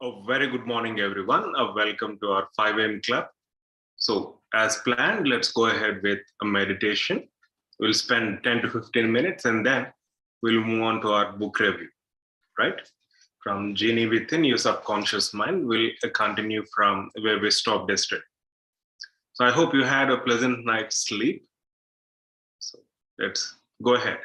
A very good morning, everyone. Welcome to our 5 a.m. club. So, as planned, let's go ahead with a meditation. We'll spend 10 to 15 minutes and then we'll move on to our book review, right? From Genie Within Your Subconscious Mind, we'll continue from where we stopped yesterday. So, I hope you had a pleasant night's sleep. So, let's go ahead.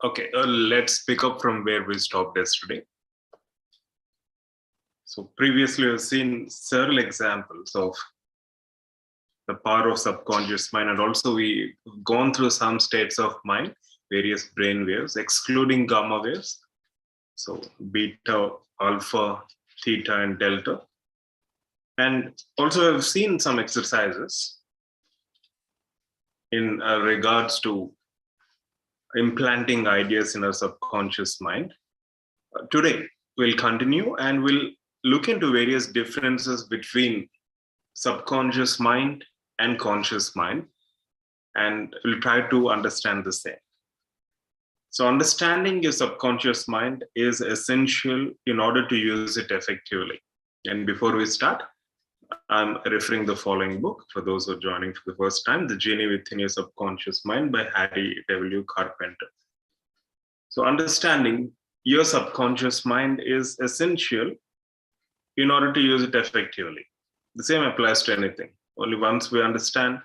Okay, let's pick up from where we stopped yesterday. So previously we've seen several examples of the power of subconscious mind, and also we've gone through some states of mind, various brain waves, excluding gamma waves. So beta, alpha, theta, and delta. And also I've seen some exercises in regards to implanting ideas in our subconscious mind. Today, we'll continue and we'll look into various differences between subconscious mind and conscious mind, and we'll try to understand the same. So understanding your subconscious mind is essential in order to use it effectively. And before we start, I'm referring the following book for those who are joining for the first time, The Genie Within Your Subconscious Mind by Harry W. Carpenter. So understanding your subconscious mind is essential in order to use it effectively. The same applies to anything. Only once we understand,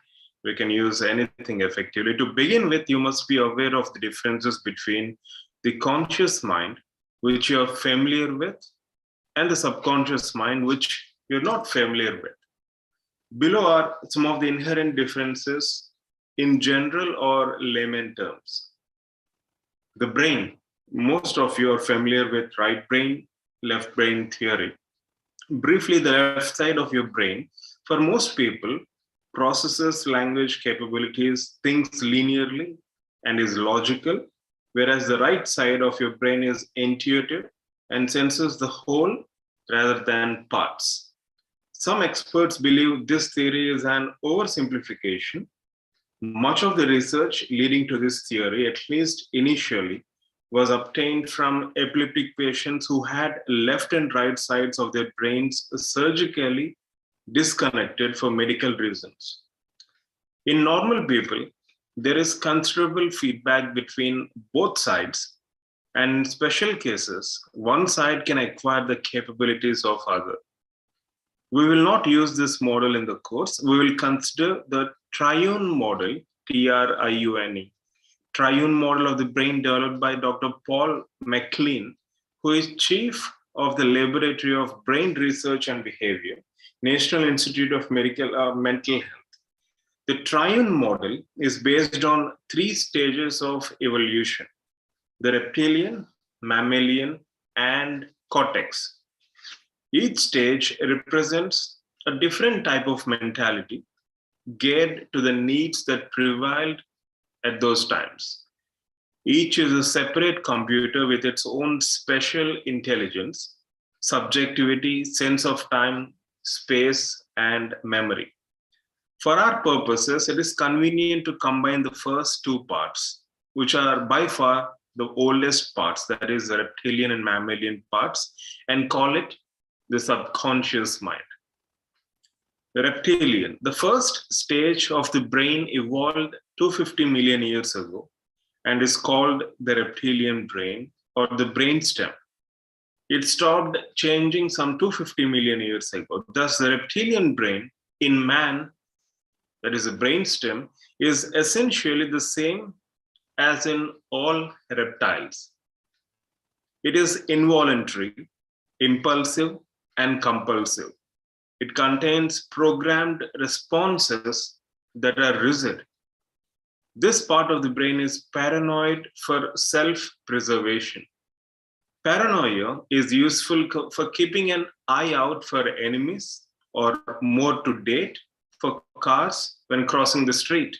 we can use anything effectively. To begin with, you must be aware of the differences between the conscious mind, which you're familiar with, and the subconscious mind, which you're not familiar with. Below are some of the inherent differences in general or layman terms. The brain, most of you are familiar with right brain, left brain theory. Briefly, the left side of your brain, for most people, processes language capabilities, thinks linearly, and is logical, whereas the right side of your brain is intuitive and senses the whole rather than parts. Some experts believe this theory is an oversimplification. Much of the research leading to this theory, at least initially, was obtained from epileptic patients who had left and right sides of their brains surgically disconnected for medical reasons. In normal people, there is considerable feedback between both sides, and in special cases, one side can acquire the capabilities of other. We will not use this model in the course. We will consider the triune model, TRIUNE, triune model of the brain developed by Dr. Paul MacLean, who is chief of the Laboratory of Brain Research and Behavior, National Institute of Mental Health. The triune model is based on 3 stages of evolution: the reptilian, mammalian, and cortex. Each stage represents a different type of mentality geared to the needs that prevailed at those times. Each is a separate computer with its own special intelligence, subjectivity, sense of time, space, and memory. For our purposes, it is convenient to combine the first 2 parts, which are by far the oldest parts, that is the reptilian and mammalian parts, and call it the subconscious mind. The reptilian, the first stage of the brain, evolved 250 million years ago and is called the reptilian brain or the brainstem. It stopped changing some 250 million years ago. Thus, the reptilian brain in man, that is the brainstem, is essentially the same as in all reptiles. It is involuntary, impulsive, and compulsive. It contains programmed responses that are rigid. This part of the brain is paranoid for self-preservation. Paranoia is useful for keeping an eye out for enemies, or more to date, for cars when crossing the street.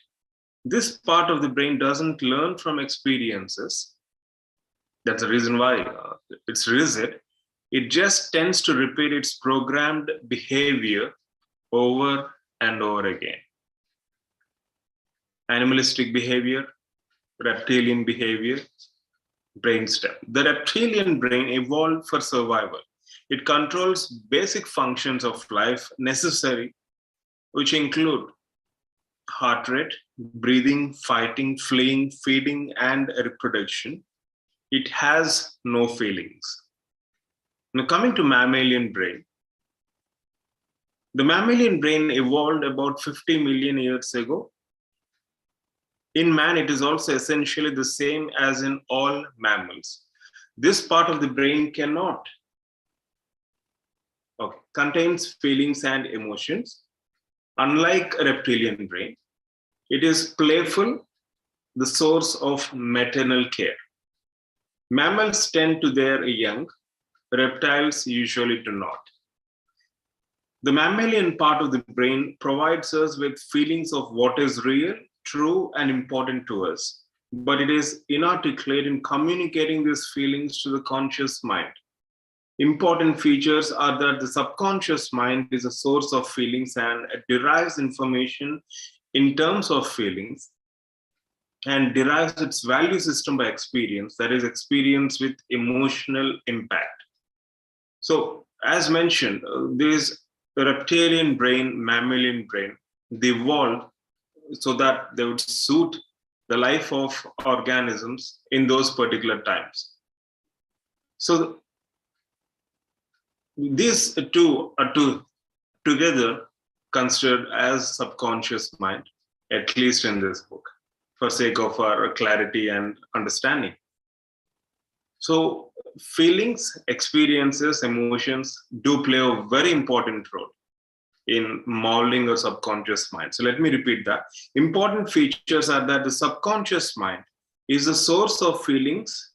This part of the brain doesn't learn from experiences. That's the reason why it's rigid. It just tends to repeat its programmed behavior over and over again. Animalistic behavior, reptilian behavior, brainstem. The reptilian brain evolved for survival. It controls basic functions of life necessary, which include heart rate, breathing, fighting, fleeing, feeding, and reproduction. It has no feelings. Now, coming to mammalian brain. The mammalian brain evolved about 50 million years ago In man, it is also essentially the same as in all mammals. This part of the brain cannot contains feelings and emotions. Unlike a reptilian brain, it is playful, the source of maternal care. Mammals tend to their young, reptiles usually do not. The mammalian part of the brain provides us with feelings of what is real, true, and important to us, but it is inarticulate in communicating these feelings to the conscious mind. Important features are that the subconscious mind is a source of feelings and derives information in terms of feelings and derives its value system by experience, that is, experience with emotional impact. So, as mentioned, this reptilian brain, mammalian brain, they evolved so that they would suit the life of organisms in those particular times. So, these two are together considered as subconscious mind, at least in this book, for sake of our clarity and understanding. So feelings, experiences, emotions do play a very important role in molding a subconscious mind. So let me repeat that. Important features are that the subconscious mind is the source of feelings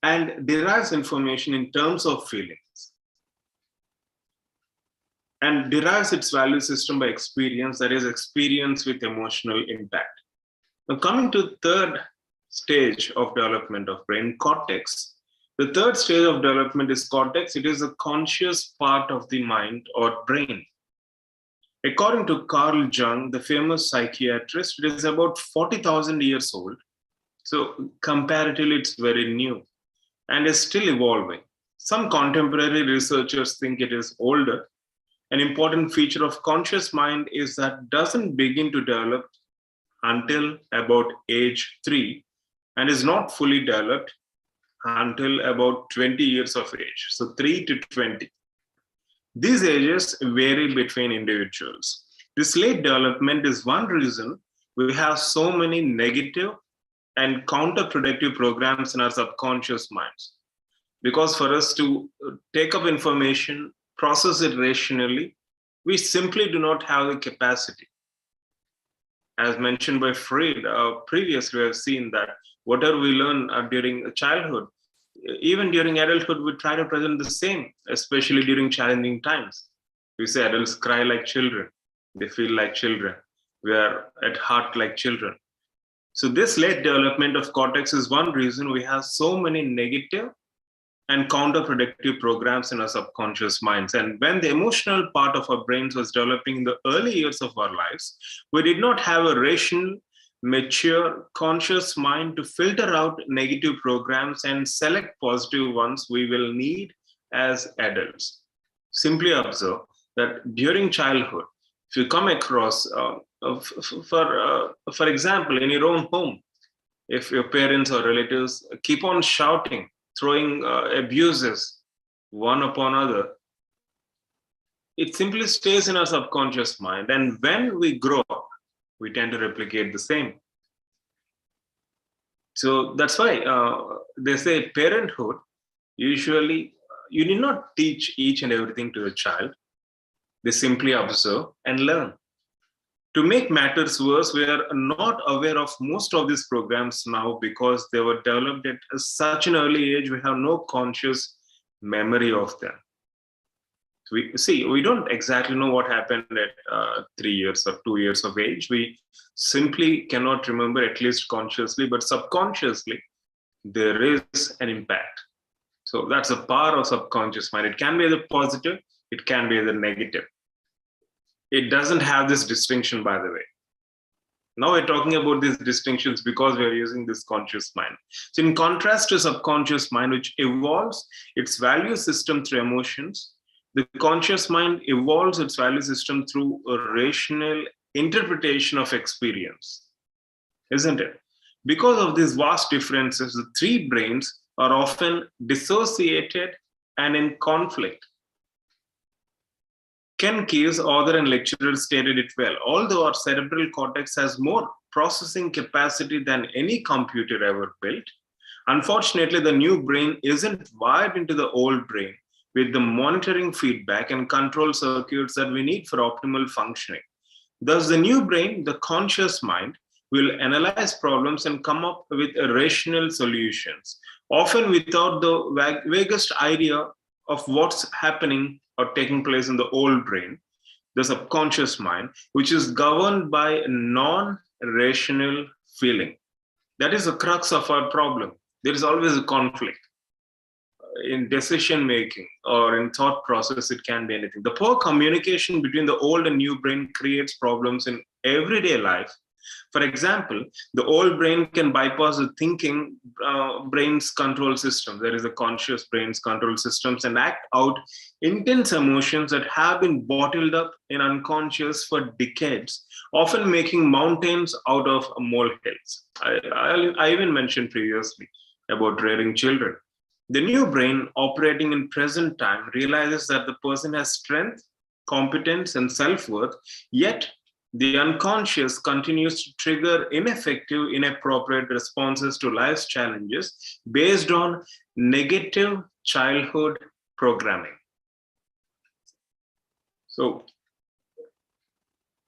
and derives information in terms of feelings, and derives its value system by experience, that is, experience with emotional impact. Now, coming to the third stage of development of brain, cortex. The third stage of development is cortex. It is a conscious part of the mind or brain. According to Carl Jung, the famous psychiatrist, it is about 40,000 years old. So comparatively, it's very new and is still evolving. Some contemporary researchers think it is older. An important feature of conscious mind is that it doesn't begin to develop until about age 3 and is not fully developed until about 20 years of age. So 3 to 20. These ages vary between individuals. This late development is one reason we have so many negative and counterproductive programs in our subconscious minds. Because for us to take up information, process it rationally, we simply do not have the capacity. As mentioned by Freud, previously we have seen that whatever we learn during childhood, even during adulthood, we try to present the same, especially during challenging times. We say adults cry like children, they feel like children, we are at heart like children. So this late development of cortex is one reason we have so many negative and counterproductive programs in our subconscious minds. And when the emotional part of our brains was developing in the early years of our lives, we did not have a rational, mature, conscious mind to filter out negative programs and select positive ones we will need as adults. Simply observe that during childhood, if you come across, for example, in your own home, if your parents or relatives keep on shouting, throwing abuses one upon other, it simply stays in our subconscious mind. And when we grow up, we tend to replicate the same. So that's why they say parenthood, usually you need not teach each and everything to the child. They simply observe and learn. To make matters worse, we are not aware of most of these programs now because they were developed at such an early age, we have no conscious memory of them. We don't exactly know what happened at 3 years or 2 years of age. We simply cannot remember, at least consciously, but subconsciously, there is an impact. So that's a power of subconscious mind. It can be either positive, it can be either negative. It doesn't have this distinction, by the way. Now we're talking about these distinctions because we're using this conscious mind. So in contrast to subconscious mind, which evolves its value system through emotions, the conscious mind evolves its value system through a rational interpretation of experience, isn't it? Because of these vast differences, the three brains are often dissociated and in conflict. Ken Keyes, author and lecturer, stated it well. Although our cerebral cortex has more processing capacity than any computer ever built, unfortunately, the new brain isn't wired into the old brain with the monitoring feedback and control circuits that we need for optimal functioning. Thus, the new brain, the conscious mind, will analyze problems and come up with rational solutions, often without the vaguest idea of what's happening or taking place in the old brain, the subconscious mind, which is governed by non-rational feeling. That is the crux of our problem. There is always a conflict in decision making or in thought process. It can be anything. The poor communication between the old and new brain creates problems in everyday life. For example, the old brain can bypass the thinking brain's control system. There is a conscious brain's control systems and act out intense emotions that have been bottled up in unconscious for decades, often making mountains out of molehills. I even mentioned previously about rearing children. The new brain operating in present time realizes that the person has strength, competence, and self-worth, yet the unconscious continues to trigger ineffective, inappropriate responses to life's challenges based on negative childhood programming. So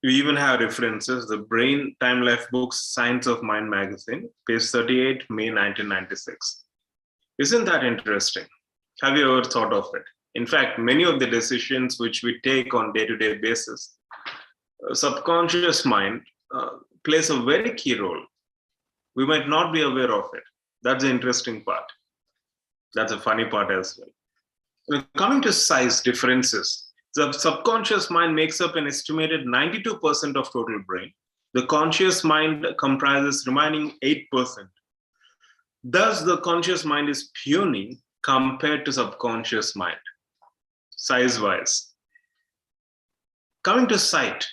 we even have references, the Brain Time Life books, Science of Mind magazine, page 38, May 1996. Isn't that interesting? Have you ever thought of it? In fact, many of the decisions which we take on day-to-day basis, subconscious mind plays a very key role. We might not be aware of it. That's the interesting part. That's a funny part as well. Coming to size differences, the subconscious mind makes up an estimated 92% of total brain. The conscious mind comprises remaining 8%. Thus, the conscious mind is puny compared to subconscious mind, size-wise. Coming to sight,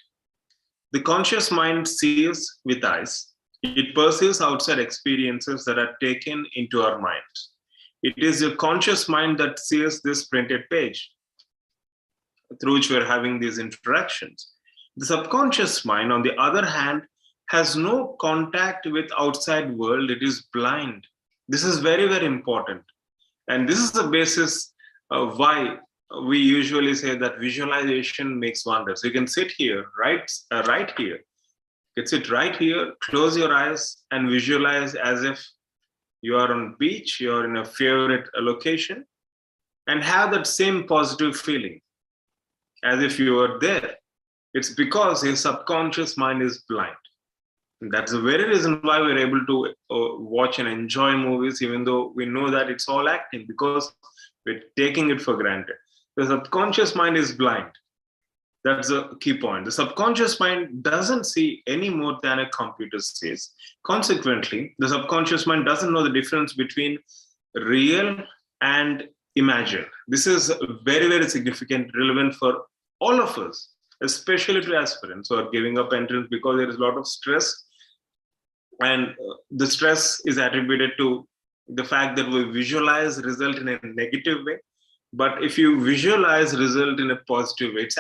the conscious mind sees with eyes. It perceives outside experiences that are taken into our mind. It is the conscious mind that sees this printed page through which we're having these interactions. The subconscious mind, on the other hand, has no contact with outside world. It is blind. This is very, very important. And this is the basis of why we usually say that visualization makes wonders. You can sit here, right here. You can sit right here, close your eyes and visualize as if you are on beach, you're in a favorite location, and have that same positive feeling as if you were there. It's because your subconscious mind is blind. That's the very reason why we're able to watch and enjoy movies, even though we know that it's all acting, because we're taking it for granted. The subconscious mind is blind. That's a key point. The subconscious mind doesn't see any more than a computer sees. Consequently, the subconscious mind doesn't know the difference between real and imagined. This is very, very significant, relevant for all of us, especially to aspirants who are giving up entrance because there is a lot of stress. And the stress is attributed to the fact that we visualize result in a negative way. But if you visualize result in a positive way, it's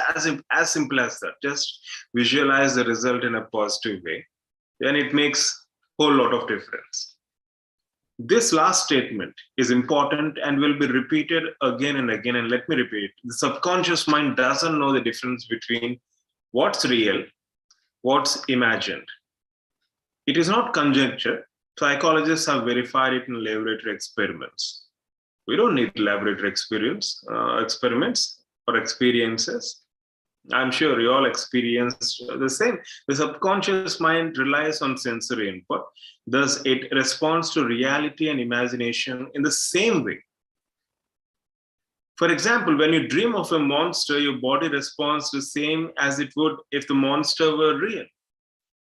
as simple as that. Just visualize the result in a positive way, then it makes a whole lot of difference. This last statement is important and will be repeated again and again. And let me repeat, the subconscious mind doesn't know the difference between what's real, what's imagined. It is not conjecture. Psychologists have verified it in laboratory experiments. We don't need laboratory experiments or experiences. I'm sure you all experienced the same. The subconscious mind relies on sensory input. Thus, it responds to reality and imagination in the same way. For example, when you dream of a monster, your body responds the same as it would if the monster were real.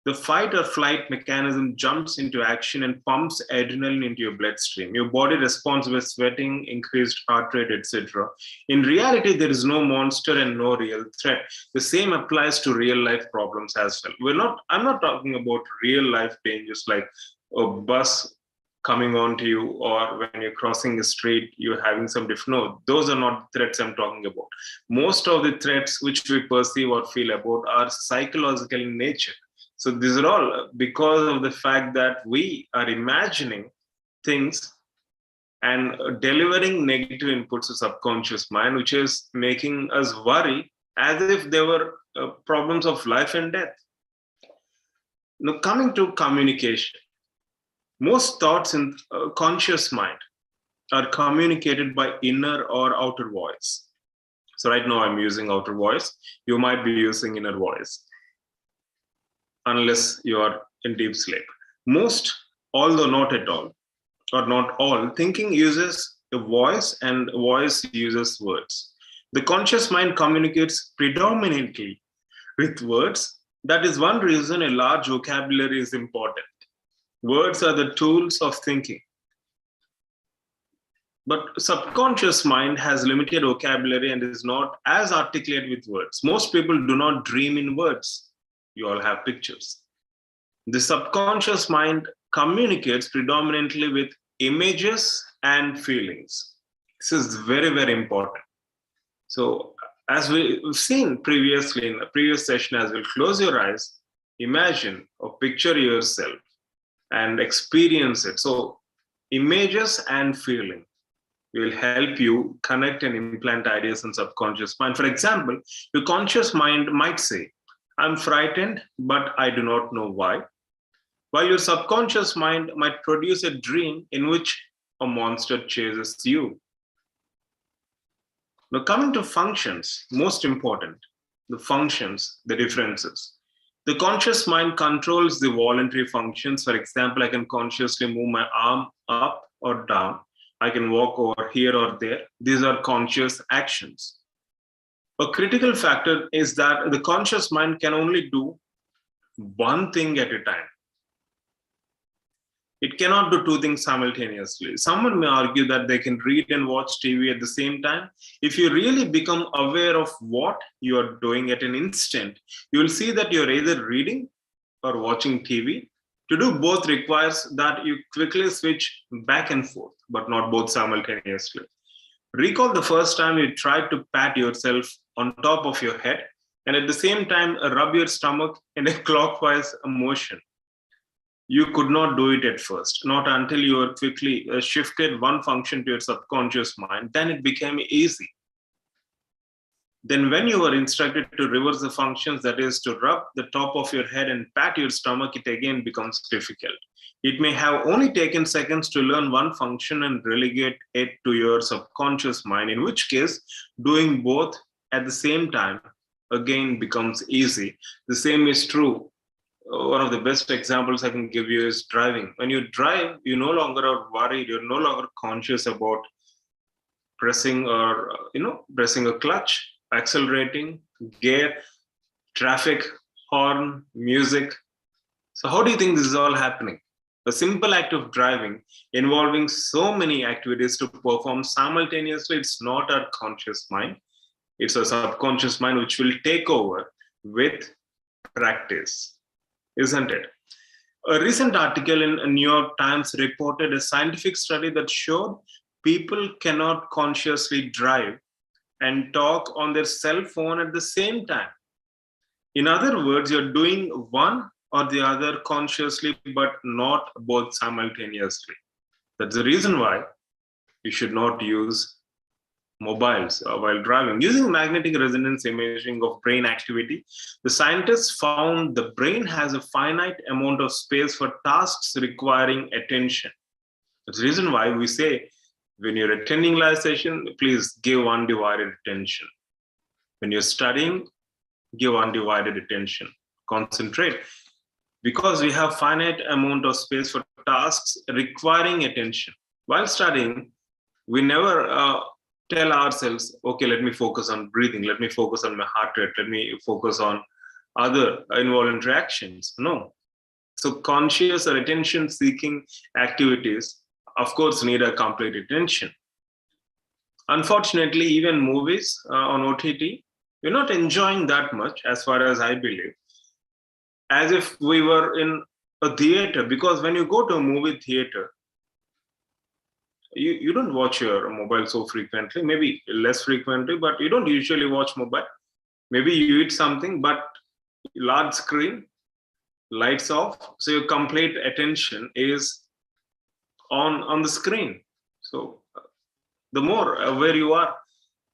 The fight or flight mechanism jumps into action and pumps adrenaline into your bloodstream. Your body responds with sweating, increased heart rate, etc. In reality, there is no monster and no real threat. The same applies to real life problems as well. I'm not talking about real life dangers like a bus coming on to you, or when you're crossing a street, you're having some different. No, those are not threats I'm talking about. Most of the threats which we perceive or feel about are psychological in nature. So these are all because of the fact that we are imagining things and delivering negative inputs to subconscious mind, which is making us worry as if they were problems of life and death. Now, coming to communication, most thoughts in conscious mind are communicated by inner or outer voice. So right now I'm using outer voice. You might be using inner voice, unless you are in deep sleep. Most, although not at all, or not all, thinking uses a voice and voice uses words. The conscious mind communicates predominantly with words. That is one reason a large vocabulary is important. Words are the tools of thinking. But subconscious mind has limited vocabulary and is not as articulate with words. Most people do not dream in words. You all have pictures. The subconscious mind communicates predominantly with images and feelings. This is very, very important. So as we've seen previously in the previous session, as we'll close your eyes, imagine or picture yourself and experience it. So images and feeling will help you connect and implant ideas in subconscious mind. For example, your conscious mind might say, I'm frightened, but I do not know why. While your subconscious mind might produce a dream in which a monster chases you. Now, coming to functions, most important, the functions, the differences. The conscious mind controls the voluntary functions. For example, I can consciously move my arm up or down. I can walk over here or there. These are conscious actions. A critical factor is that the conscious mind can only do one thing at a time. It cannot do two things simultaneously. Someone may argue that they can read and watch TV at the same time. If you really become aware of what you are doing at an instant, you will see that you're either reading or watching TV. To do both requires that you quickly switch back and forth, but not both simultaneously. Recall the first time you tried to pat yourself on top of your head and at the same time rub your stomach in a clockwise motion. You could not do it at first, not until you were quickly shifted one function to your subconscious mind. Then it became easy. Then when you were instructed to reverse the functions, that is to rub the top of your head and pat your stomach, it again becomes difficult. It may have only taken seconds to learn one function and relegate it to your subconscious mind, in which case doing both at the same time again becomes easy. The same is true. One of the best examples I can give you is driving. When you drive, you no longer are worried, you're no longer conscious about pressing a clutch, accelerating, gear, traffic, horn, music. So how do you think this is all happening? A simple act of driving involving so many activities to perform simultaneously, it's not our conscious mind. It's a subconscious mind which will take over with practice. Isn't it? A recent article in New York Times reported a scientific study that showed people cannot consciously drive and talk on their cell phone at the same time. In other words, you're doing one or the other consciously, but not both simultaneously. That's the reason why you should not use mobiles while driving. Using magnetic resonance imaging of brain activity, the scientists found the brain has a finite amount of space for tasks requiring attention. That's the reason why we say, when you're attending live session, please give undivided attention. When you're studying, give undivided attention. Concentrate. Because we have finite amount of space for tasks requiring attention. While studying, we never tell ourselves, okay, let me focus on breathing, let me focus on my heart rate, let me focus on other involuntary actions. No. So conscious or attention-seeking activities, of course, need a complete attention. Unfortunately, even movies on OTT, we're not enjoying that much, as far as I believe, as if we were in a theater. Because when you go to a movie theater, you don't watch your mobile so frequently, maybe less frequently, but you don't usually watch mobile. Maybe you eat something, but large screen, lights off, so your complete attention is on the screen. So the more aware you are,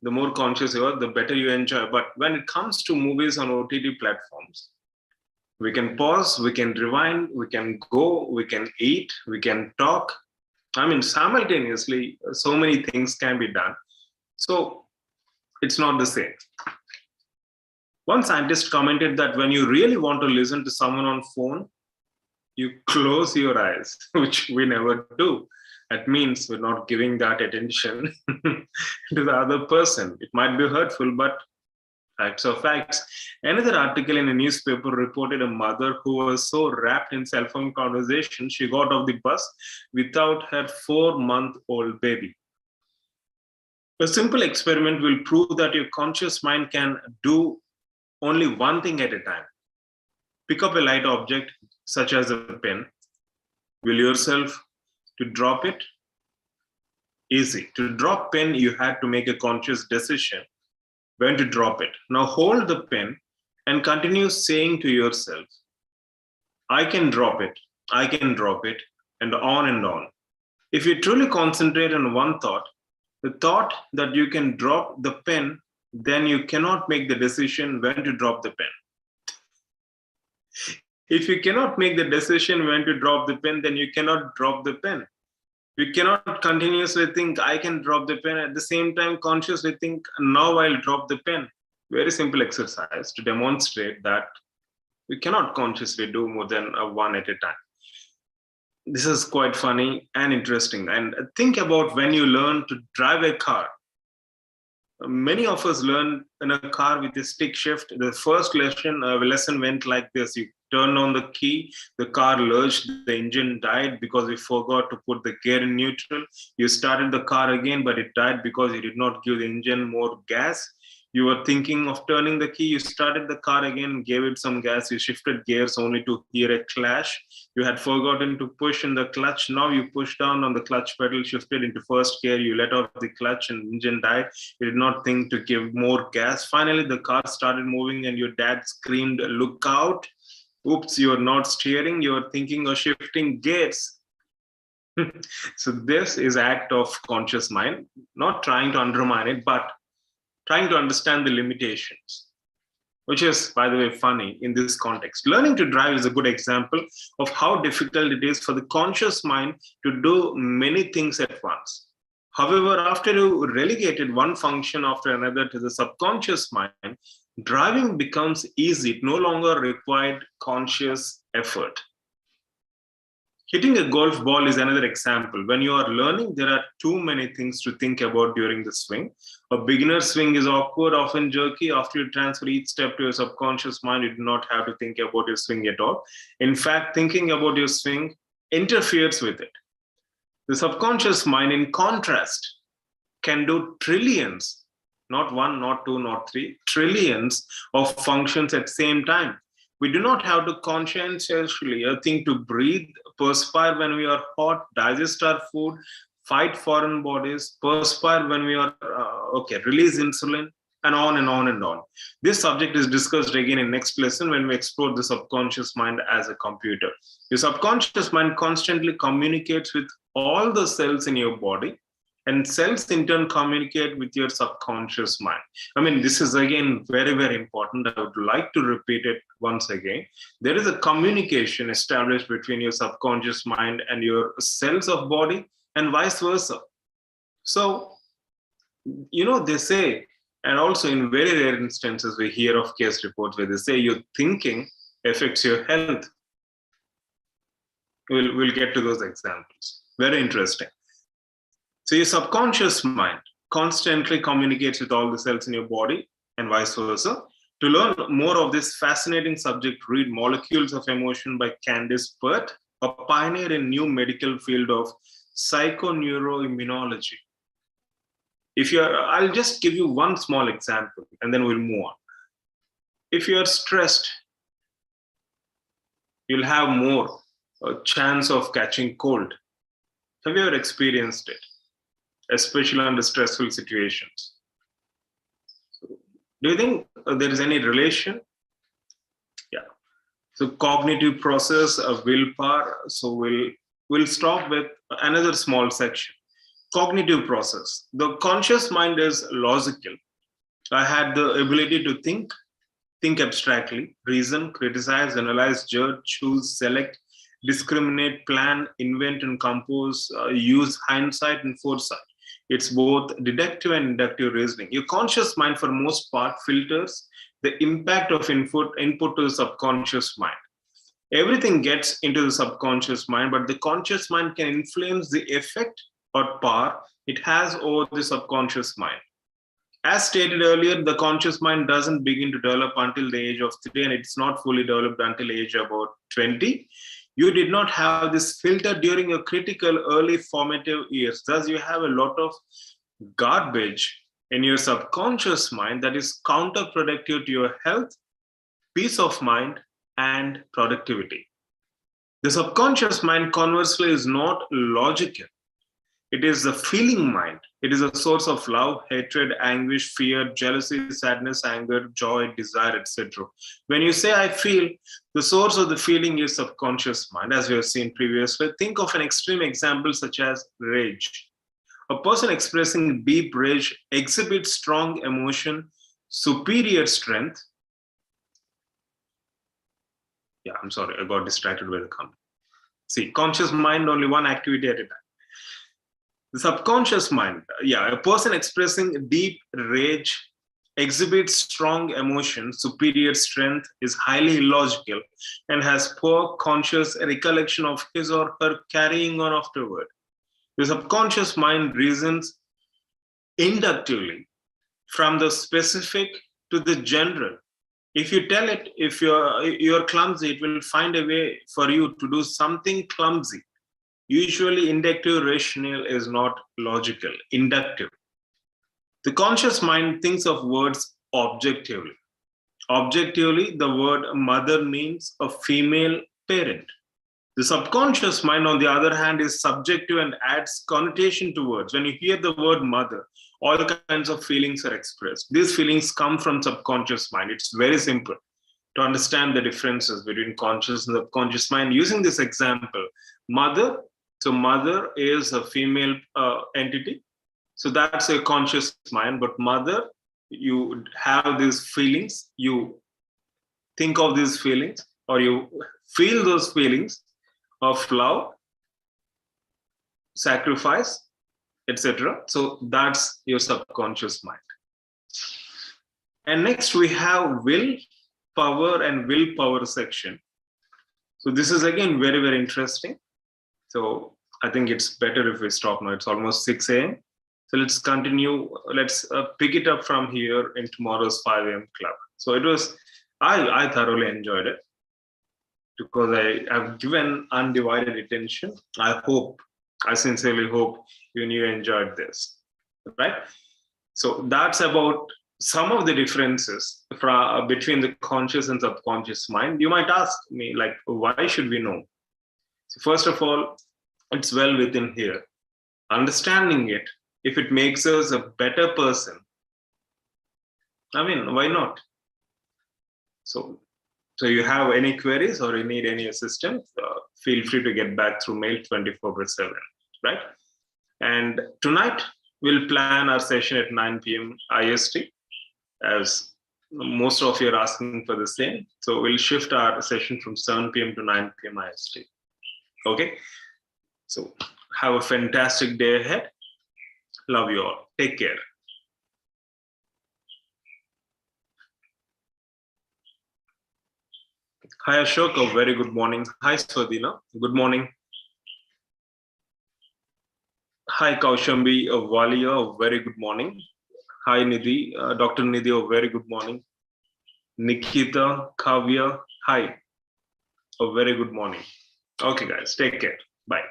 the more conscious you are, the better you enjoy. But when it comes to movies on OTT platforms, we can pause, we can rewind, we can go, we can eat, we can talk. I mean, simultaneously, so many things can be done. So it's not the same. One scientist commented that when you really want to listen to someone on phone, you close your eyes, which we never do. That means we're not giving that attention to the other person. It might be hurtful, but facts are facts. Another article in a newspaper reported a mother who was so wrapped in cell phone conversation, she got off the bus without her 4-month-old baby. A simple experiment will prove that your conscious mind can do only one thing at a time. Pick up a light object, such as a pen. Will yourself to drop it? Easy. To drop pen, you had to make a conscious decision when to drop it. Now hold the pen and continue saying to yourself, I can drop it, I can drop it, and on and on. If you truly concentrate on one thought, the thought that you can drop the pen, then you cannot make the decision when to drop the pen. If you cannot make the decision when to drop the pen, then you cannot drop the pen. You cannot continuously think, I can drop the pen, at the same time consciously think, now I'll drop the pen. Very simple exercise to demonstrate that we cannot consciously do more than one at a time. This is quite funny and interesting. And think about when you learn to drive a car. Many of us learn in a car with a stick shift. The first lesson went like this. You turn on the key, the car lurched, the engine died because we forgot to put the gear in neutral. You started the car again, but it died because you did not give the engine more gas. You were thinking of turning the key, you started the car again, gave it some gas, you shifted gears only to hear a clash. You had forgotten to push in the clutch. Now you push down on the clutch pedal, shifted into first gear, you let off the clutch and engine died. You did not think to give more gas. Finally, the car started moving and your dad screamed, look out. Oops, you're not steering, you're thinking of shifting gears. So this is act of conscious mind, not trying to undermine it, but trying to understand the limitations, which is, by the way, funny in this context. Learning to drive is a good example of how difficult it is for the conscious mind to do many things at once. However, after you relegated one function after another to the subconscious mind, driving becomes easy. It no longer required conscious effort. Hitting a golf ball is another example. When you are learning, there are too many things to think about during the swing. A beginner's swing is awkward, often jerky. After you transfer each step to your subconscious mind, you do not have to think about your swing at all. In fact, thinking about your swing interferes with it. The subconscious mind, in contrast, can do trillions, not one, not two, not three, trillions of functions at the same time. We do not have to conscientiously think to breathe, perspire when we are hot, digest our food, fight foreign bodies, perspire when we are, release insulin, and on and on and on. This subject is discussed again in next lesson when we explore the subconscious mind as a computer. Your subconscious mind constantly communicates with all the cells in your body, and cells in turn communicate with your subconscious mind. I mean, this is again very, very important. I would like to repeat it once again. There is a communication established between your subconscious mind and your cells of body and vice versa. So, they say, and also in very rare instances, we hear of case reports where they say your thinking affects your health. We'll get to those examples. Very interesting. So your subconscious mind constantly communicates with all the cells in your body and vice versa. To learn more of this fascinating subject, read Molecules of Emotion by Candice Pert, a pioneer in new medical field of psychoneuroimmunology. I'll just give you one small example and then we'll move on. If you're stressed, you'll have more chance of catching cold. Have you ever experienced it? especially under stressful situations. So, do you think there is any relation? Yeah. So cognitive process of willpower. So we'll stop with another small section. Cognitive process. The conscious mind is logical. I had the ability to think abstractly, reason, criticize, analyze, judge, choose, select, discriminate, plan, invent, and compose, use hindsight and foresight. It's both deductive and inductive reasoning. Your conscious mind, for most part, filters the impact of input to the subconscious mind. Everything gets into the subconscious mind, but the conscious mind can influence the effect or power it has over the subconscious mind. As stated earlier, the conscious mind doesn't begin to develop until the age of 3, and it's not fully developed until age about 20. You did not have this filter during your critical early formative years. Thus, you have a lot of garbage in your subconscious mind that is counterproductive to your health, peace of mind, and productivity. The subconscious mind, conversely, is not logical. It is a feeling mind. It is a source of love, hatred, anguish, fear, jealousy, sadness, anger, joy, desire, etc. When you say I feel, the source of the feeling is subconscious mind, as we have seen previously. Think of an extreme example such as rage. A person expressing deep rage exhibits strong emotion, superior strength. Yeah, I'm sorry, I got distracted by the comment. See, conscious mind, only one activity at a time. The subconscious mind, a person expressing deep rage exhibits strong emotion, superior strength, is highly illogical, and has poor conscious recollection of his or her carrying on afterward. The subconscious mind reasons inductively from the specific to the general. If you tell it, if you're clumsy, it will find a way for you to do something clumsy. Usually, inductive rationale is not logical, inductive. The conscious mind thinks of words objectively. Objectively, the word mother means a female parent. The subconscious mind, on the other hand, is subjective and adds connotation to words. When you hear the word mother, all kinds of feelings are expressed. These feelings come from subconscious mind. It's very simple to understand the differences between conscious and subconscious mind. Using this example, mother. So mother is a female entity. So that's a conscious mind. But mother, you have these feelings. You think of these feelings, or you feel those feelings of love, sacrifice, etc. So that's your subconscious mind. And next we have will power and willpower section. So this is again very, very interesting. So I think it's better if we stop now. It's almost 6 a.m. So let's continue. Let's pick it up from here in tomorrow's 5 a.m. club. So it was, I thoroughly enjoyed it because I have given undivided attention. I sincerely hope you enjoyed this, right? So that's about some of the differences between the conscious and subconscious mind. You might ask me, like, why should we know? So first of all, it's well within here. Understanding it, if it makes us a better person, I mean, why not? So you have any queries or you need any assistance, feel free to get back through mail 24/7, right? And tonight, we'll plan our session at 9 p.m. IST, as most of you are asking for the same. So we'll shift our session from 7 p.m. to 9 p.m. IST. Okay? So have a fantastic day ahead. Love you all. Take care. Hi, Ashok. A very good morning. Hi, Swadina. Good morning. Hi, Kaushambi of Walia. A very good morning. Hi, Nidhi. Dr. Nidhi. A very good morning. Nikita, Kavya. Hi. A very good morning. Okay, guys. Take care. Bye.